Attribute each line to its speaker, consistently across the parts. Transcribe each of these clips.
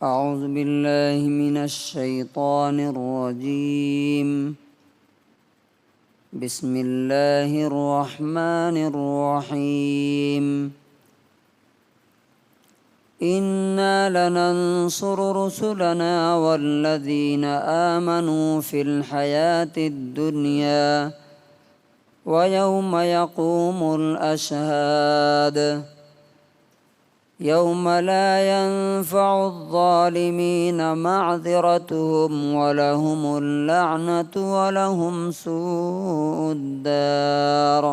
Speaker 1: أعوذ بالله من الشيطان الرجيم. بسم الله الرحمن الرحيم. إنا لننصر رسلنا والذين آمنوا في الحياة الدنيا ويوم يقوم الأشهاد يوم لا ينفع الظالمين معذرتهم ولهم اللعنة ولهم سوء الدار.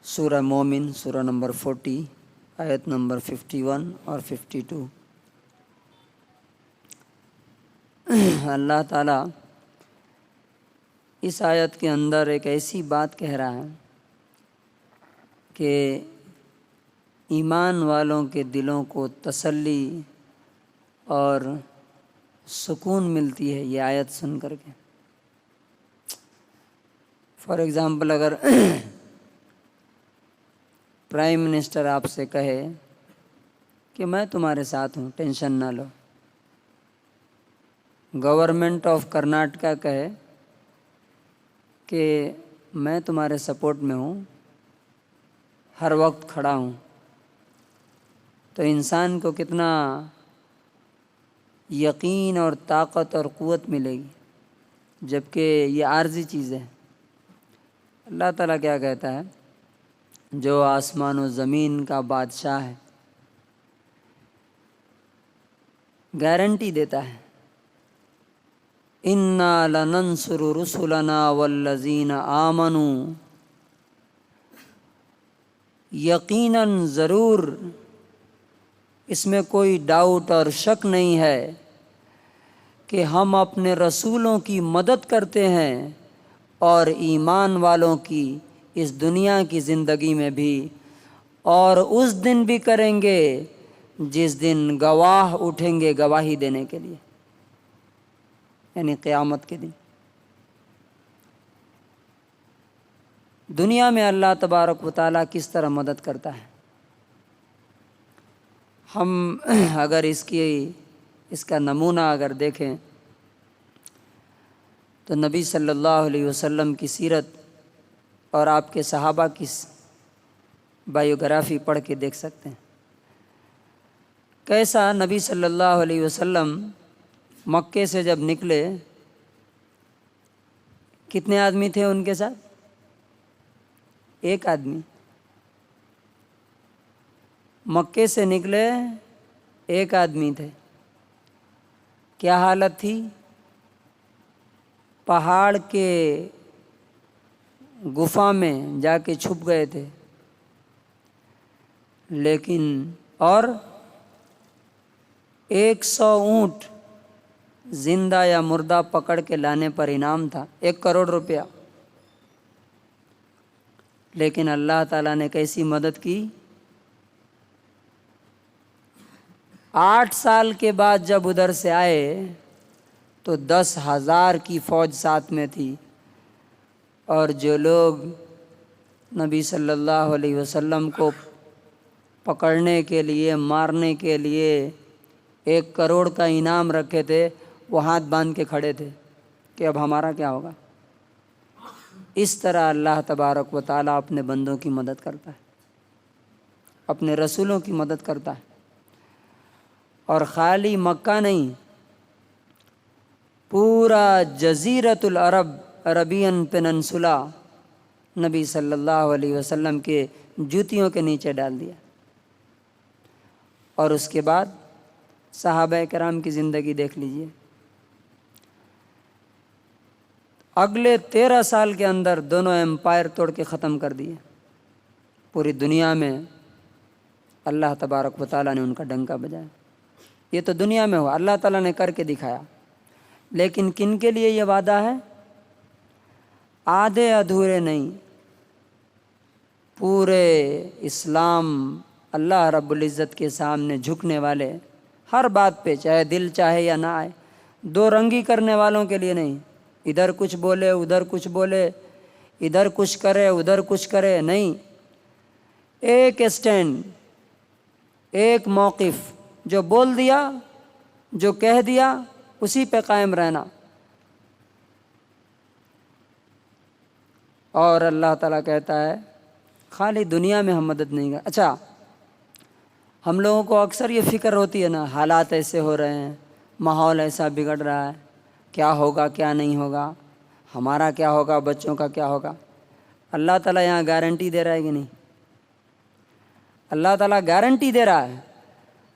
Speaker 1: سورہ مومن، سورہ نمبر 40، آیت نمبر 51 اور 52۔ اللہ تعالیٰ اس آیت کے اندر ایک ایسی بات کہہ رہا ہے کہ ایمان والوں کے دلوں کو تسلی اور سکون ملتی ہے یہ آیت سن کر کے۔ فار ایگزامپل، اگر پرائم منسٹر آپ سے کہے کہ میں تمہارے ساتھ ہوں، ٹینشن نہ لو، گورنمنٹ آف کرناٹکا کہے کہ میں تمہارے سپورٹ میں ہوں، ہر وقت کھڑا ہوں، تو انسان کو کتنا یقین اور طاقت اور قوت ملے گی، جبکہ یہ عارضی چیز ہے۔ اللہ تعالیٰ کیا کہتا ہے؟ جو آسمان و زمین کا بادشاہ ہے، گارنٹی دیتا ہے، اِنَّا لَنَنْصُرُ رُسُلَنَا وَالَّذِينَ آمَنُوا، یقیناً ضرور، اس میں کوئی ڈاؤٹ اور شک نہیں ہے کہ ہم اپنے رسولوں کی مدد کرتے ہیں اور ایمان والوں کی اس دنیا کی زندگی میں بھی، اور اس دن بھی کریں گے جس دن گواہ اٹھیں گے گواہی دینے کے لیے، یعنی قیامت کے دن۔ دنیا میں اللہ تبارک و تعالیٰ کس طرح مدد کرتا ہے، ہم اگر اس کا نمونہ اگر دیکھیں تو نبی صلی اللہ علیہ وسلم کی سیرت اور آپ کے صحابہ کی بایوگرافی پڑھ کے دیکھ سکتے ہیں کیسا نبی صلی اللہ علیہ وسلم مکے سے جب نکلے، کتنے آدمی تھے ان کے ساتھ؟ ایک آدمی۔ مکے سے نکلے، ایک آدمی تھے۔ کیا حالت تھی؟ پہاڑ کے گفا میں جا کے چھپ گئے تھے، لیکن اور 100 اونٹ زندہ یا مردہ پکڑ کے لانے پر انعام تھا، 1 کروڑ روپیہ۔ لیکن اللہ تعالیٰ نے کیسی مدد کی؟ 8 سال کے بعد جب ادھر سے آئے تو 10,000 کی فوج ساتھ میں تھی، اور جو لوگ نبی صلی اللہ علیہ وسلم کو پکڑنے کے لیے، مارنے کے لیے 1 کروڑ کا انعام رکھے تھے، وہ ہاتھ باندھ کے کھڑے تھے کہ اب ہمارا کیا ہوگا۔ اس طرح اللہ تبارک و تعالیٰ اپنے بندوں کی مدد کرتا ہے، اپنے رسولوں کی مدد کرتا ہے۔ اور خالی مکہ نہیں، پورا جزیرۃ العرب، عربین پیننسولا نبی صلی اللہ علیہ وسلم کے جوتیوں کے نیچے ڈال دیا۔ اور اس کے بعد صحابہ کرام کی زندگی دیکھ لیجئے، اگلے 13 سال کے اندر دونوں ایمپائر توڑ کے ختم کر دیے۔ پوری دنیا میں اللہ تبارک و تعالیٰ نے ان کا ڈنکا بجایا۔ یہ تو دنیا میں ہوا، اللہ تعالیٰ نے کر کے دکھایا۔ لیکن کن کے لیے یہ وعدہ ہے؟ آدھے ادھورے نہیں، پورے اسلام اللہ رب العزت کے سامنے جھکنے والے، ہر بات پہ چاہے دل چاہے یا نہ آئے، 2 رنگی کرنے والوں کے لیے نہیں، ادھر کچھ بولے ادھر کچھ بولے، ادھر کچھ کرے ادھر کچھ کرے، نہیں، ایک اسٹینڈ، ایک موقف، جو بول دیا، جو کہہ دیا، اسی پہ قائم رہنا۔ اور اللہ تعالیٰ کہتا ہے خالی دنیا میں ہم مدد نہیں کر۔ اچھا، ہم لوگوں کو اکثر یہ فکر ہوتی ہے نا، حالات ایسے ہو رہے ہیں، ماحول ایسا بگڑ رہا ہے، کیا ہوگا کیا نہیں ہوگا، ہمارا کیا ہوگا، بچوں کا کیا ہوگا۔ اللہ تعالیٰ یہاں گارنٹی دے رہا ہے کہ نہیں؟ اللہ تعالیٰ گارنٹی دے رہا ہے،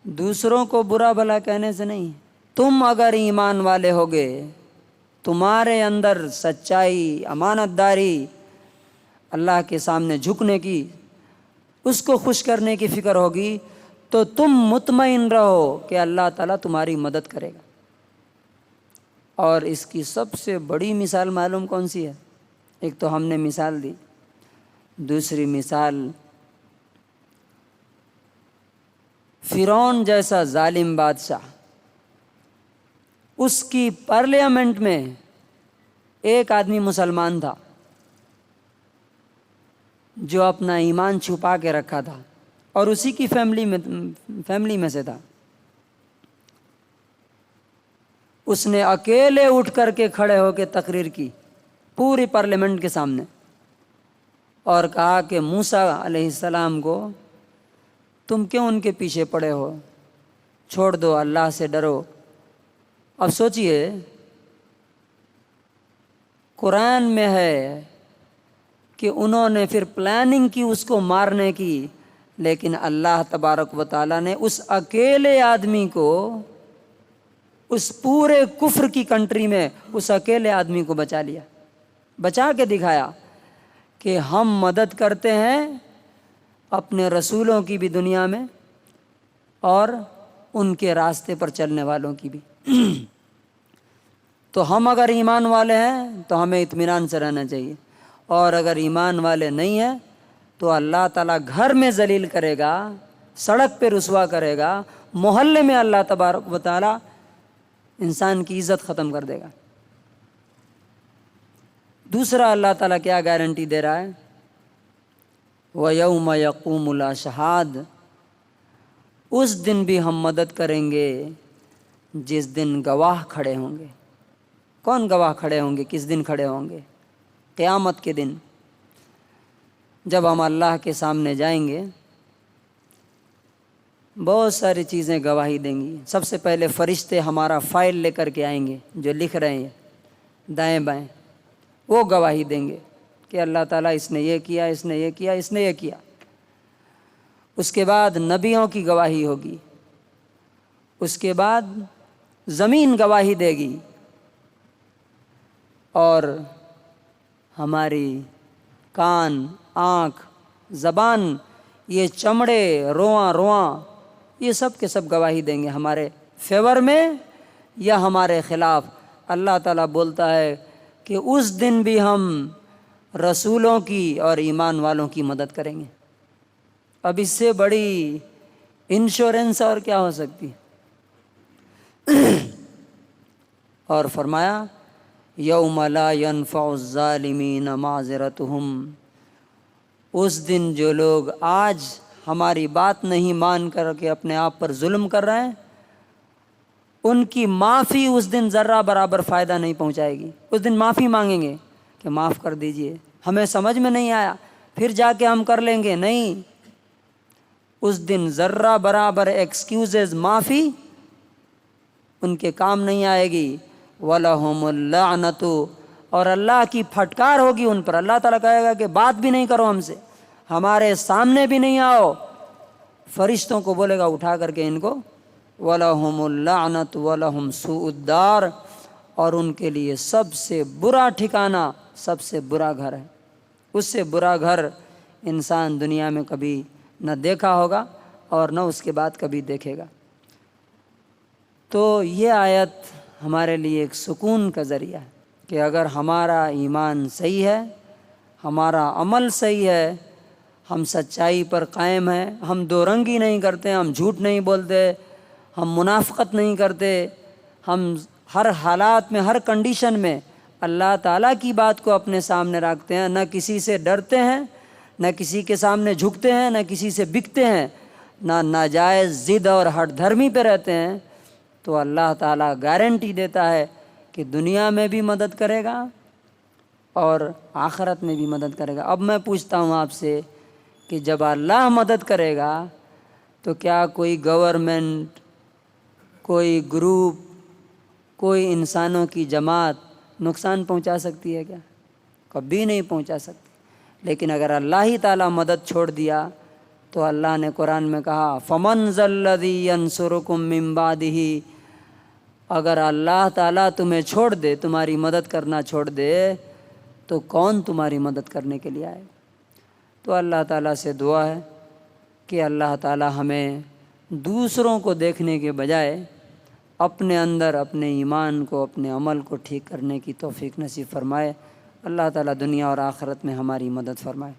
Speaker 1: دوسروں کو برا بھلا کہنے سے نہیں۔ تم اگر ایمان والے ہوگے، تمہارے اندر سچائی، امانت داری، اللہ کے سامنے جھکنے کی، اس کو خوش کرنے کی فکر ہوگی، تو تم مطمئن رہو کہ اللہ تعالیٰ تمہاری مدد کرے گا۔ اور اس کی سب سے بڑی مثال معلوم کون سی ہے؟ ایک تو ہم نے مثال دی، دوسری مثال فرعون جیسا ظالم بادشاہ، اس کی پارلیمنٹ میں ایک آدمی مسلمان تھا جو اپنا ایمان چھپا کے رکھا تھا، اور اسی کی فیملی میں سے تھا۔ اس نے اکیلے اٹھ کر کے کھڑے ہو کے تقریر کی پوری پارلیمنٹ کے سامنے، اور کہا کہ موسیٰ علیہ السلام کو تم کیوں ان کے پیچھے پڑے ہو، چھوڑ دو، اللہ سے ڈرو۔ اب سوچئے، قرآن میں ہے کہ انہوں نے پھر پلاننگ کی اس کو مارنے کی، لیکن اللہ تبارک و تعالیٰ نے اس اکیلے آدمی کو، اس پورے کفر کی کنٹری میں اس اکیلے آدمی کو بچا لیا، بچا کے دکھایا کہ ہم مدد کرتے ہیں اپنے رسولوں کی بھی دنیا میں، اور ان کے راستے پر چلنے والوں کی بھی۔ تو ہم اگر ایمان والے ہیں تو ہمیں اطمینان سے رہنا چاہیے، اور اگر ایمان والے نہیں ہیں تو اللہ تعالیٰ گھر میں ذلیل کرے گا، سڑک پہ رسوا کرے گا، محلے میں اللہ تبارک و تعالیٰ انسان کی عزت ختم کر دے گا۔ دوسرا اللہ تعالیٰ کیا گارنٹی دے رہا ہے؟ وَيَوْمَ يَقُومُ الْأَشْهَادُ، اس دن بھی ہم مدد کریں گے جس دن گواہ کھڑے ہوں گے۔ کون گواہ کھڑے ہوں گے؟ کس دن کھڑے ہوں گے؟ قیامت کے دن، جب ہم اللہ کے سامنے جائیں گے، بہت ساری چیزیں گواہی دیں گی۔ سب سے پہلے فرشتے ہمارا فائل لے کر کے آئیں گے، جو لکھ رہے ہیں دائیں بائیں، وہ گواہی دیں گے کہ اللہ تعالیٰ اس نے یہ کیا، اس نے یہ کیا، اس نے یہ کیا۔ اس کے بعد نبیوں کی گواہی ہوگی، اس کے بعد زمین گواہی دے گی، اور ہماری کان، آنکھ، زبان، یہ چمڑے، رواں یہ سب کے سب گواہی دیں گے ہمارے فیور میں یا ہمارے خلاف۔ اللہ تعالیٰ بولتا ہے کہ اس دن بھی ہم رسولوں کی اور ایمان والوں کی مدد کریں گے۔ اب اس سے بڑی انشورنس اور کیا ہو سکتی؟ اور فرمایا یوم لا ينفع الظالمین معذرتہم، اس دن جو لوگ آج ہماری بات نہیں مان کر کے اپنے آپ پر ظلم کر رہے ہیں، ان کی معافی اس دن ذرہ برابر فائدہ نہیں پہنچائے گی۔ اس دن معافی مانگیں گے کہ معاف کر دیجئے، ہمیں سمجھ میں نہیں آیا، پھر جا کے ہم کر لیں گے، نہیں، اس دن ذرہ برابر ایکسکیوزز، معافی ان کے کام نہیں آئے گی۔ وَلَهُمُ اللَّعْنَةُ، اور اللہ کی پھٹکار ہوگی ان پر۔ اللہ تعالیٰ کہے گا کہ بات بھی نہیں کرو ہم سے، ہمارے سامنے بھی نہیں آؤ۔ فرشتوں کو بولے گا اٹھا کر کے ان کو، وَلَهُمُ اللَّعْنَةُ وَلَهُمْ سُوءُ الدَّارِ، اور ان کے لیے سب سے برا ٹھکانہ، سب سے برا گھر ہے۔ اس سے برا گھر انسان دنیا میں کبھی نہ دیکھا ہوگا اور نہ اس کے بعد کبھی دیکھے گا۔ تو یہ آیت ہمارے لیے ایک سکون کا ذریعہ ہے کہ اگر ہمارا ایمان صحیح ہے، ہمارا عمل صحیح ہے، ہم سچائی پر قائم ہیں، ہم دو رنگی نہیں کرتے، ہم جھوٹ نہیں بولتے، ہم منافقت نہیں کرتے، ہم ہر حالات میں، ہر کنڈیشن میں اللہ تعالیٰ کی بات کو اپنے سامنے رکھتے ہیں، نہ کسی سے ڈرتے ہیں، نہ کسی کے سامنے جھکتے ہیں، نہ کسی سے بکتے ہیں، نہ ناجائز ضد اور ہٹ دھرمی پہ رہتے ہیں، تو اللہ تعالیٰ گارنٹی دیتا ہے کہ دنیا میں بھی مدد کرے گا اور آخرت میں بھی مدد کرے گا۔ اب میں پوچھتا ہوں آپ سے کہ جب اللہ مدد کرے گا تو کیا کوئی گورنمنٹ، کوئی گروپ، کوئی انسانوں کی جماعت نقصان پہنچا سکتی ہے کیا؟ کبھی نہیں پہنچا سکتی۔ لیکن اگر اللہ ہی تعالیٰ مدد چھوڑ دیا تو اللہ نے قرآن میں کہا فَمَنْ ذَا الَّذِي يَنْصُرُكُم مِّن بَعْدِهِ، اگر اللہ تعالیٰ تمہیں چھوڑ دے، تمہاری مدد کرنا چھوڑ دے، تو کون تمہاری مدد کرنے کے لیے آئے؟ تو اللہ تعالیٰ سے دعا ہے کہ اللہ تعالیٰ ہمیں دوسروں کو دیکھنے کے بجائے اپنے اندر اپنے ایمان کو، اپنے عمل کو ٹھیک کرنے کی توفیق نصیب فرمائے۔ اللہ تعالیٰ دنیا اور آخرت میں ہماری مدد فرمائے۔